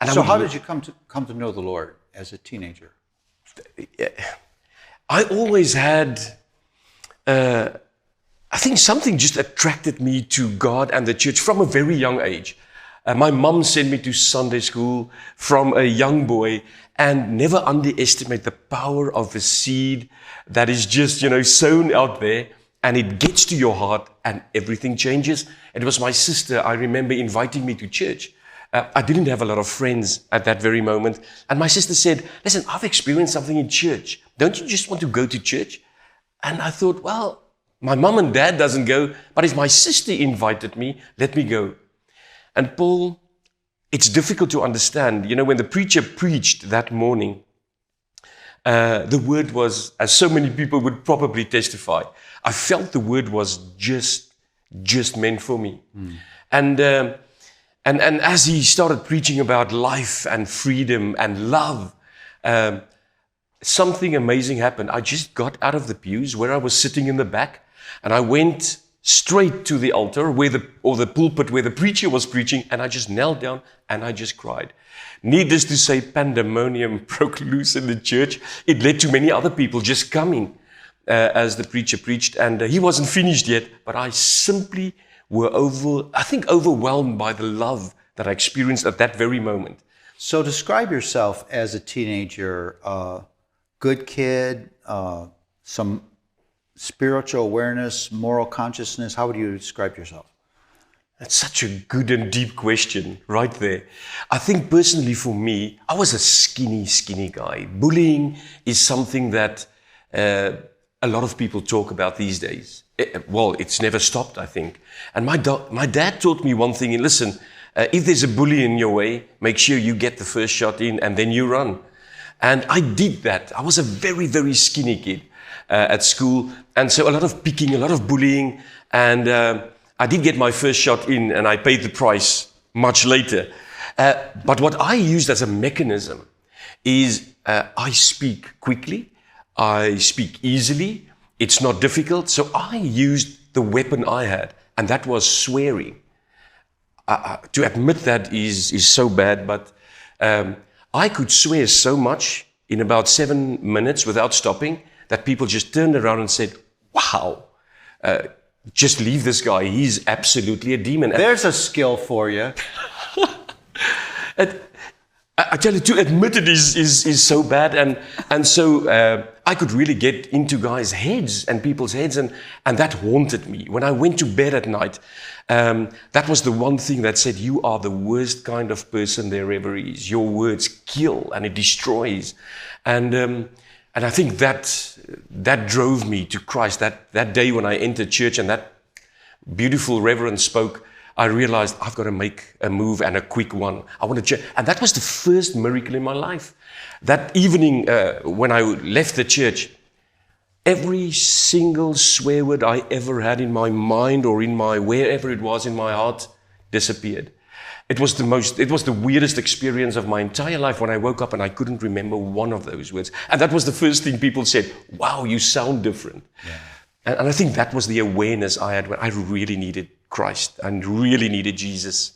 And So how did you come to know the Lord as a teenager? I always had, I think something just attracted me to God and the church from a very young age. My mom sent me to Sunday school from a young boy, and never underestimate the power of a seed that is just, sown out there, and it gets to your heart and everything changes. It was my sister, I remember, inviting me to church. I didn't have a lot of friends at that very moment. And my sister said, listen, I've experienced something in church. Don't you just want to go to church? And I thought, well, my mom and dad doesn't go, but if my sister invited me, let me go. And Paul, it's difficult to understand. When the preacher preached that morning, the word was, as so many people would probably testify, I felt the word was just meant for me. And as he started preaching about life and freedom and love, something amazing happened. I just got out of the pews where I was sitting in the back, and I went straight to the altar or the pulpit where the preacher was preaching, and I just knelt down and I just cried. Needless to say, pandemonium broke loose in the church. It led to many other people just coming as the preacher preached, and he wasn't finished yet, but I simply were overwhelmed by the love that I experienced at that very moment. So describe yourself as a teenager, good kid, some spiritual awareness, moral consciousness. How would you describe yourself? That's such a good and deep question right there. I think personally for me, I was a skinny guy. Bullying is something that a lot of people talk about these days. It's never stopped, I think. And my dad taught me one thing, and listen, if there's a bully in your way, make sure you get the first shot in and then you run. And I did that. I was a very, very skinny kid at school. And so a lot of picking, a lot of bullying. And I did get my first shot in, and I paid the price much later. But what I used as a mechanism is I speak quickly. I speak easily. It's not difficult. So I used the weapon I had, and that was swearing. To admit that is so bad, but I could swear so much in about 7 minutes without stopping that people just turned around and said, wow, just leave this guy. He's absolutely a demon. There's a skill for you. I tell you, to admit it is so bad. And so I could really get into guys' heads and people's heads, and that haunted me. When I went to bed at night, that was the one thing that said, you are the worst kind of person there ever is. Your words kill and it destroys. And I think that drove me to Christ. That day when I entered church and that beautiful reverend spoke, I realized I've got to make a move, and a quick one. I want to change. And that was the first miracle in my life. That evening when I left the church, every single swear word I ever had in my mind or in my, wherever it was in my heart, disappeared. It was the weirdest experience of my entire life when I woke up and I couldn't remember one of those words. And that was the first thing people said, wow, you sound different. Yeah. And I think that was the awareness I had when I really needed Christ and really needed Jesus.